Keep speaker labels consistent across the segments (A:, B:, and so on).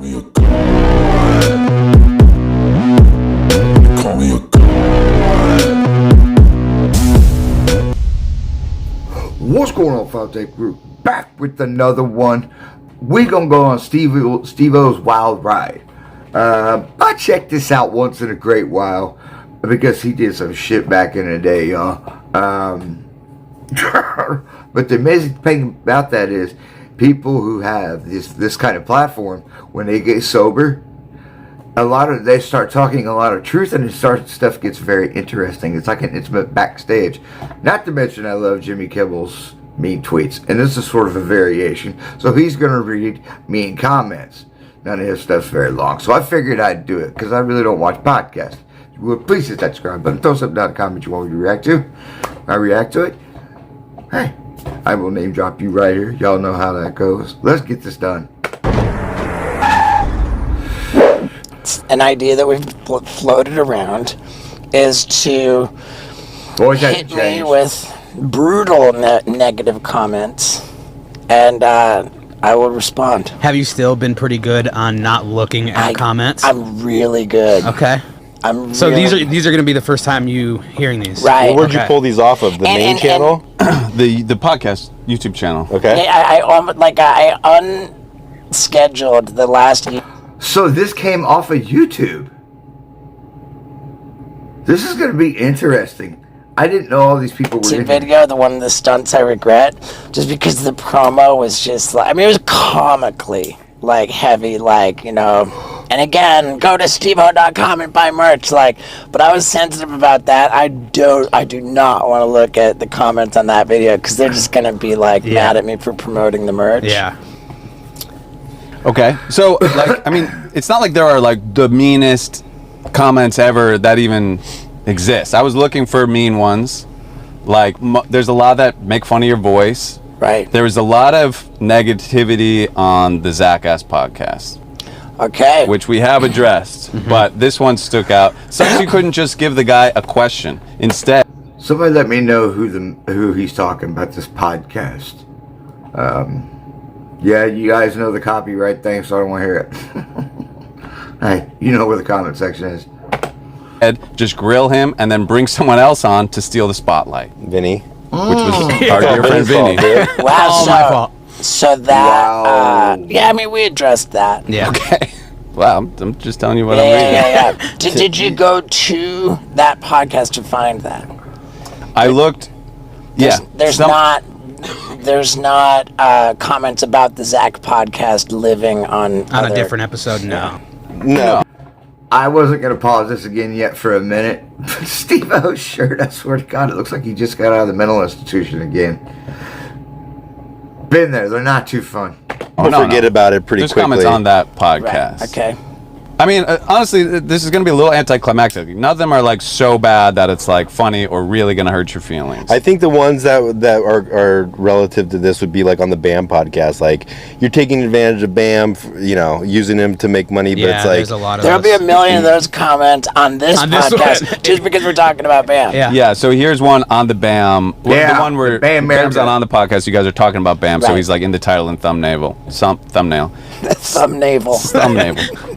A: me a god. Call me a god. What's going on, Fountain Group? Back with another one. We gonna go on Steve O's Wild Ride. I checked this out once in a great while because he did some shit back in the day, y'all. But the amazing thing about that is people who have this kind of platform, when they get sober, they start talking a lot of truth, and stuff gets very interesting. It's like an intimate backstage. Not to mention, I love Jimmy Kimmel's mean tweets, and this is sort of a variation. So he's going to read mean comments. None of his stuff's very long, so I figured I'd do it because I really don't watch podcasts. Well, please hit that subscribe button. Throw something down in the comments you want me to react to. I react to it. Hey, I will name drop you right here. Y'all know how that goes. Let's get this done.
B: An idea that we've floated around is to hit me with brutal negative comments, and I will respond.
C: Have you still been pretty good on not looking at comments?
B: I'm really good.
C: Okay. So these are going to be the first time you hearing these,
B: right?
D: Well, where'd you pull these off of? The main channel,
E: the podcast YouTube channel.
D: Okay.
B: Yeah, I unscheduled the last.
A: So this came off of YouTube. This is going to be interesting. I didn't know all these people were in
B: video, the one of the stunts I regret, just because the promo was just like, I mean, it was comically like heavy, like, you know, and again, go to stevo.com and buy merch, like, but I was sensitive about that. I do not want to look at the comments on that video because they're just going to be like mad at me for promoting the merch.
C: Yeah.
E: Okay, so like, I mean, it's not like there are like the meanest comments ever that even exist. I was looking for mean ones. Like, there's a lot that make fun of your voice.
B: Right.
E: There was a lot of negativity on the Zach Ass podcast.
B: Okay.
E: Which we have addressed, but this one stuck out. Sometimes you couldn't just give the guy a question. Instead,
A: somebody let me know who he's talking about this podcast. Yeah, you guys know the copyright thing, so I don't want to hear it. Hey, you know where the comment section is.
E: Just grill him and then bring someone else on to steal the spotlight.
D: Vinny.
E: Which was our dear friend Vinny.
B: Wow,
C: all my fault.
B: So that, yeah, I mean, we addressed that.
C: Yeah.
E: Okay. Well, I'm just telling you what I'm reading.
B: Yeah. Did you go to that podcast to find that?
E: I looked.
B: There's not comments about the Zach podcast living on
C: a different episode. No.
A: I wasn't going to pause this again yet for a minute. Steve O's shirt, I swear to God, it looks like he just got out of the mental institution again. Been there. They're not too fun.
D: I'll forget about it pretty quickly.
E: There's comments on that podcast.
B: Right. Okay.
E: I mean, honestly, this is going to be a little anticlimactic. None of them are like so bad that it's like funny or really going to hurt your feelings.
D: I think the ones that are relative to this would be like on the BAM podcast. Like, you're taking advantage of BAM, using him to make money. But it's like,
C: there's a lot of
B: there'll be a million of those comments on this podcast just because we're talking about BAM.
E: Yeah. So here's one on the BAM.
A: Yeah,
E: the one where Bam's not on the podcast. You guys are talking about BAM, so he's like in the title and thumbnail. Thumbnail.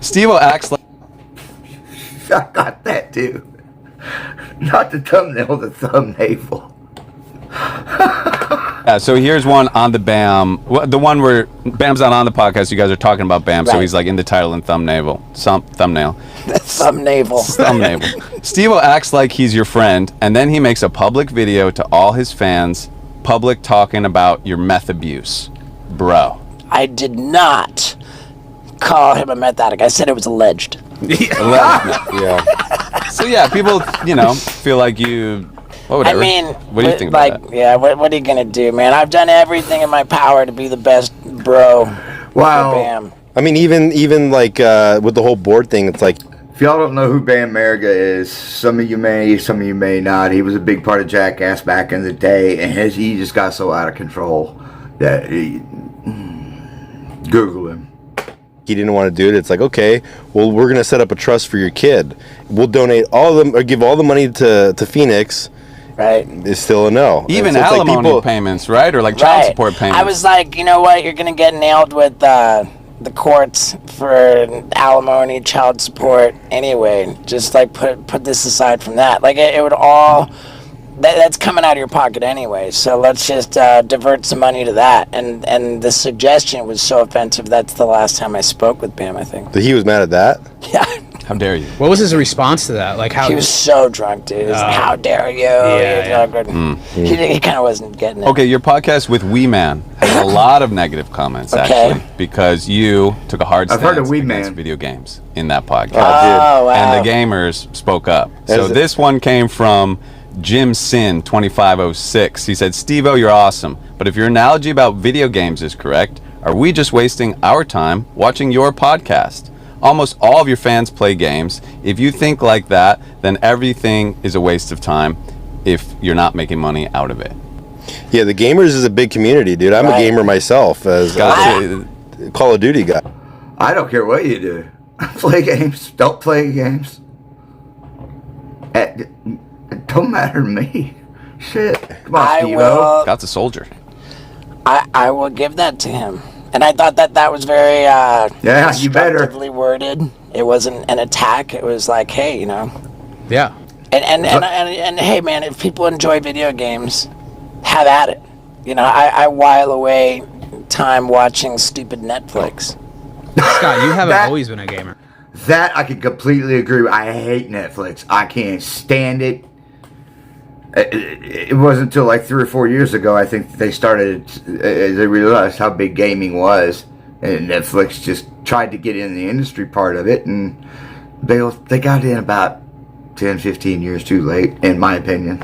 E: Steve-O acts like...
A: I got that too. Not the thumbnail, the thumbnail.
E: So here's one on the BAM. The one where Bam's not on the podcast. You guys are talking about BAM, so he's like in the title and thumbnail. Thumbnail. Steve-O acts like he's your friend, and then he makes a public video to all his fans, public talking about your meth abuse. Bro.
B: I did not call him a meth addict. I said it was alleged.
D: Yeah.
E: So yeah, people, feel like you... Well, whatever.
B: I mean,
E: what do you think about that?
B: Yeah, what are you gonna do, man? I've done everything in my power to be the best bro.
A: Wow.
B: Bam.
D: I mean, even like with the whole board thing, it's like,
A: if y'all don't know who Bam Margera is, some of you may, some of you may not. He was a big part of Jackass back in the day, and he just got so out of control that Google him.
D: he didn't want to do it. It's like, okay, well, we're gonna set up a trust for your kid. We'll donate all of them or give all the money to Phoenix.
B: Right.
D: It's still a no.
E: Even
D: so
E: alimony payments, right? Or like child support payments.
B: I was like, you know what? You're going to get nailed with the courts for alimony, child support. Anyway, just like put this aside from that. Like it would all. That's coming out of your pocket anyway, so let's just divert some money to that. And the suggestion was so offensive. That's the last time I spoke with Bam, I think.
D: He was mad at that?
B: Yeah.
E: How dare you?
C: What was his response to that? Like how
B: He was so drunk, dude. He was like, how dare you? He kind of wasn't getting it.
E: Okay, your podcast with Wee Man has a lot of negative comments, actually, because you took a hard
A: I've
E: stance
A: heard of Wee
E: against
A: Man.
E: video games in that podcast.
B: Oh, wow.
E: And the gamers spoke up. So
D: Is it-
E: this one came from Jim Sin 2506. He said, Steve-O, you're awesome, but if your analogy about video games is correct, are we just wasting our time watching your podcast? Almost all of your fans play games. If you think like that, then everything is a waste of time if you're not making money out of it.
D: Yeah, the gamers is a big community, dude. I'm a gamer myself as a Call of Duty guy.
A: I don't care what you do. Play games. Don't play games. It don't matter to me. Shit. Come on, Steve-O.
E: God's a soldier.
B: I will give that to him. And I thought that was very
A: Yeah, you better.
B: constructively worded. It wasn't an attack. It was like, hey, you know.
C: Yeah.
B: And hey, man, if people enjoy video games, have at it. You know, I while away time watching stupid Netflix.
C: Scott, you haven't
A: That-
C: always been a gamer.
A: That I can completely agree with. I hate Netflix. I can't stand it. It wasn't until like 3 or 4 years ago, I think, they started, they realized how big gaming was. And Netflix just tried to get in the industry part of it. And they got in about 10, 15 years too late, in my opinion.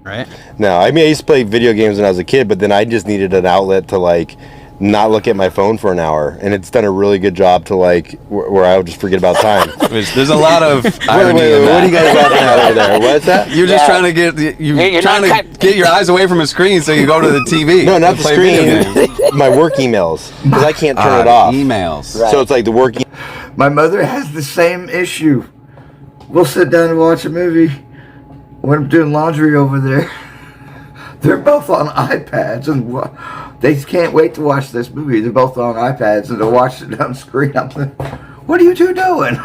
C: Right?
D: No, I mean, I used to play video games when I was a kid, but then I just needed an outlet to, like, not look at my phone for an hour. And it's done a really good job to, like, where I would just forget about time.
E: There's a lot of irony
D: Wait,
E: in that.
D: what are you guys laughing at over there? What's that?
E: You're just
B: Yeah.
E: trying to get
B: You're
E: trying
B: not
E: to get your eyes away from a screen so you go to the TV.
D: No, not
E: and
D: the
E: play video
D: screen.
E: games.
D: My work emails. Because I can't turn it off.
E: Emails.
B: Right.
D: So it's like the work
A: My mother has the same issue. We'll sit down and watch a movie when I'm doing laundry over there. They're both on iPads, and they can't wait to watch this movie. They're both on iPads, and they're watching it on screen. I'm like, what are you two doing?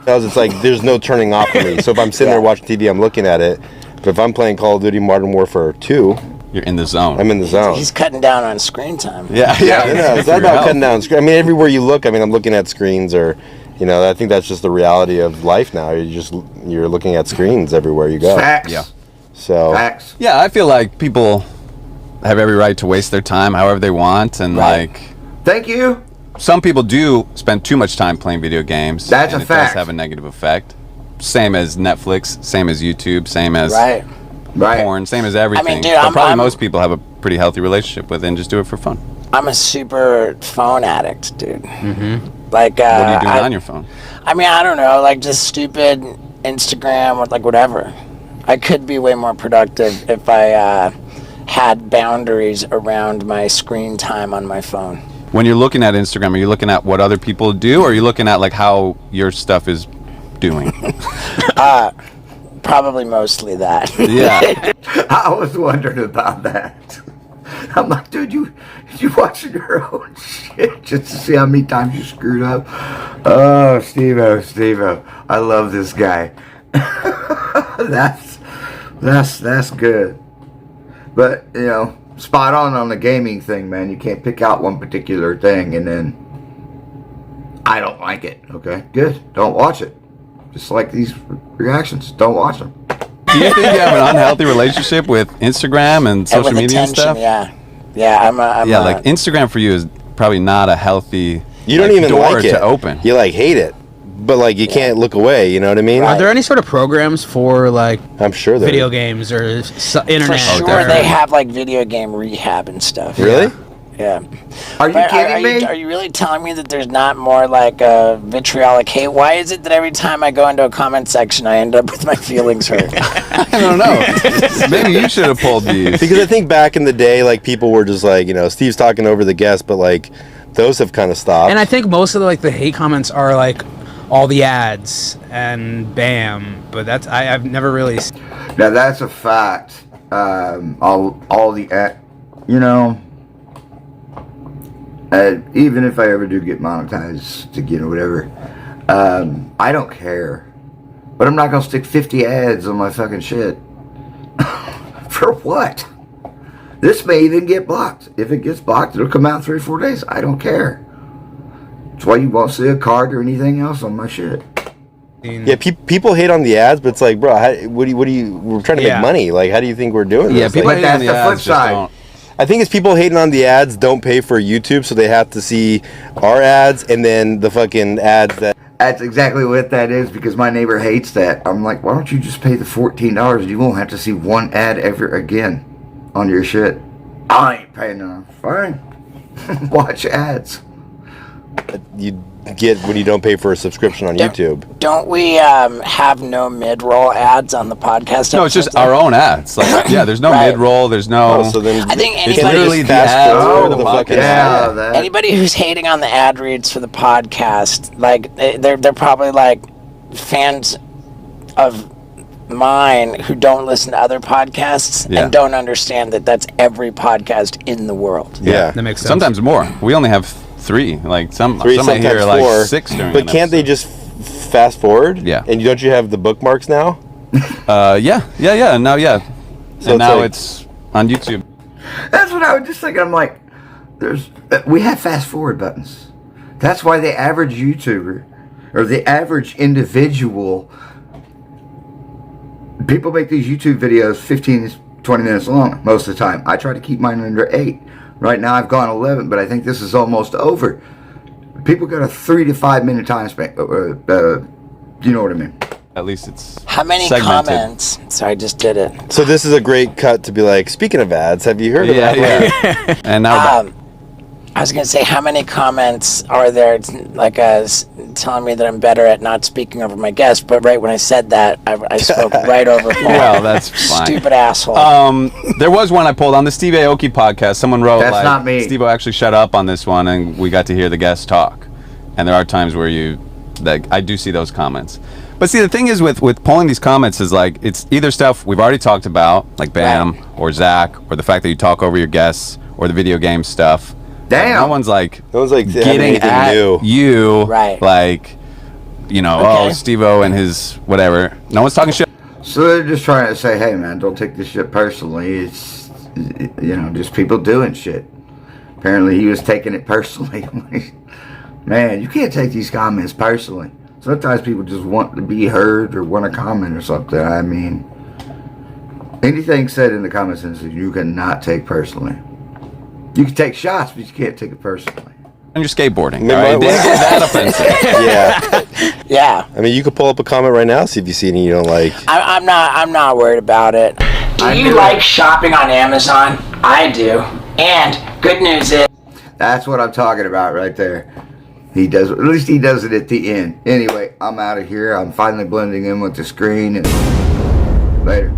D: it's like there's no turning off for me. So if I'm sitting there watching TV, I'm looking at it. But if I'm playing Call of Duty Modern Warfare 2,
E: You're in the zone.
D: I'm in the zone.
B: He's cutting down on screen time.
E: yeah.
D: It's not about cutting down screen. I mean, everywhere you look, I mean, I'm looking at screens, or, you know, I think that's just the reality of life now. You're looking at screens everywhere you go.
A: Facts.
E: Yeah.
D: So
A: Facts.
E: Yeah, I feel like people have every right to waste their time however they want, and
B: Right.
E: like
A: Thank you.
E: some people do spend too much time playing video games.
A: That's
E: and
A: a
E: it does
A: fact.
E: have a negative effect. Same as Netflix, same as YouTube, same as
B: Right.
A: Right.
E: porn, same as everything.
B: dude,
E: but
B: I'm-
E: probably
B: I'm-
E: most people have a pretty healthy relationship with it and just do it for fun.
B: I'm a super phone addict, dude. Mm-hmm. Like,
E: What are you doing on your phone?
B: I mean, I don't know, like just stupid Instagram or like whatever. I could be way more productive if I had boundaries around my screen time on my phone.
E: When you're looking at Instagram, are you looking at what other people do, or are you looking at like how your stuff is doing?
B: Probably mostly that.
E: Yeah.
A: I was wondering about that. I'm like, dude, you watching your own shit just to see how many times you screwed up? Oh, Steve-O. I love this guy. That's good. But, you know, spot on the gaming thing, man. You can't pick out one particular thing and then I don't like it. Okay, good. Don't watch it. Just like these reactions, don't watch them.
E: Do you think you have an unhealthy relationship with Instagram and
B: And
E: social
B: with
E: media and
B: attention,
E: stuff?
B: yeah. I'm
E: Like Instagram for you is probably not a healthy
D: you don't
E: like,
D: even
E: door
D: like it.
E: to open.
D: You like hate it, but like you can't look away. You know what I mean?
C: Are there any sort of programs for like
D: I'm sure there.
C: video games or internet?
B: for sure
C: or-
B: they have like video game rehab and stuff.
D: Really?
B: Yeah.
A: Are you
B: But
A: kidding me?
B: Are you really telling me that there's not more like vitriolic hate? Why is it that every time I go into a comment section, I end up with my feelings hurt?
E: I don't know. Maybe you should have pulled these.
D: Because I think back in the day, like people were just like, you know, Steve's talking over the guest, but like those have kind of stopped.
C: And I think most of the hate comments are like all the ads and bam, but I've never really.
A: Now that's a fact. All the, you know, Even if I ever do get monetized, whatever, I don't care. But I'm not gonna stick 50 ads on my fucking shit. For what? This may even get blocked. If it gets blocked, it'll come out in 3 or 4 days. I don't care. That's why you won't see a card or anything else on my shit.
D: Yeah, people hate on the ads, but it's like, bro, what do you? We're trying to make money. Like, how do you think we're doing this?
E: Yeah, people
D: Like,
E: hate on the
A: that's the flip
E: ads. Just
A: side.
E: don't.
D: I think it's people hating on the ads don't pay for YouTube, so they have to see our ads and then the fucking ads that.
A: That's exactly what that is, because my neighbor hates that. I'm like, why don't you just pay the $14? You won't have to see one ad ever again on your shit. I ain't paying enough. Fine. Watch ads.
D: You get when you don't pay for a subscription on YouTube.
B: Don't we have no mid-roll ads on the podcast?
E: No, it's just our own ads. Like, yeah, there's no
B: Right.
E: mid-roll. There's no.
D: Oh, so then
B: I think
E: it's
B: anybody,
E: literally the
D: fast
E: ads
D: forward
E: for the
D: the fucking
E: podcast.
A: Yeah, that.
B: anybody who's hating on the ad reads for the podcast, like they're probably like fans of mine who don't listen to other podcasts
E: Yeah.
B: and don't understand that that's every podcast in the world.
D: Yeah,
C: That makes sense.
E: Sometimes more. We only have 3. Like some I
D: sometimes
E: hear like
D: 4.
E: 6 during.
D: But
E: an
D: can't they
E: episode.
D: just fast forward?
E: Yeah.
D: And don't you have the bookmarks now?
E: Yeah. Now, yeah.
D: So
E: And
D: it's
E: now
D: like-
E: it's on YouTube.
A: That's what I was just thinking. I'm like, we have fast forward buttons. That's why the average YouTuber or the average individual, people make these YouTube videos 15, 20 minutes long most of the time. I try to keep mine under 8. Right now I've gone 11, but I think this is almost over. People got a 3 to 5 minute time span. You know what I mean?
E: At least it's
B: How many
E: segmented.
B: comments? Sorry, I just did it.
D: So this is a great cut to be like, speaking of ads, have you heard of that?
E: Yeah. And now we're back.
B: I was gonna say, how many comments are there, like telling me that I'm better at not speaking over my guest? But right when I said that, I spoke right over.
E: Well, that's fine.
B: Stupid asshole.
E: There was one I pulled on the Steve Aoki podcast. Someone wrote,
A: That's
E: like,
A: not me.
E: Steve actually shut up on this one, and we got to hear the guest talk. And there are times where I do see those comments. But see, the thing is with pulling these comments is like, it's either stuff we've already talked about, like Bam or Zach, or the fact that you talk over your guests, or the video game stuff.
A: Damn.
E: No one's like
D: No one's like having
E: getting
D: anything
E: at
D: new.
E: you,
B: Right.
E: like,
B: Okay.
E: Steve-O and his whatever. No one's talking shit.
A: So they're just trying to say, hey man, don't take this shit personally. It's, just people doing shit. Apparently he was taking it personally. Man, you can't take these comments personally. Sometimes people just want to be heard or want to comment or something. I mean, anything said in the comment section you cannot take personally. You can take shots, but you can't take it personally.
E: On your skateboarding.
D: mean,
E: All right?
D: what-
E: Didn't get that offensive.
D: Yeah.
B: yeah,
D: I mean, you could pull up a comment right now, see if you see any you don't like.
B: I'm not worried about it. Do
A: I
B: you
A: do.
B: like shopping on Amazon? I do. And good news is,
A: That's what I'm talking about right there. He does, at least he does it at the end. Anyway, I'm out of here. I'm finally blending in with the screen. And later.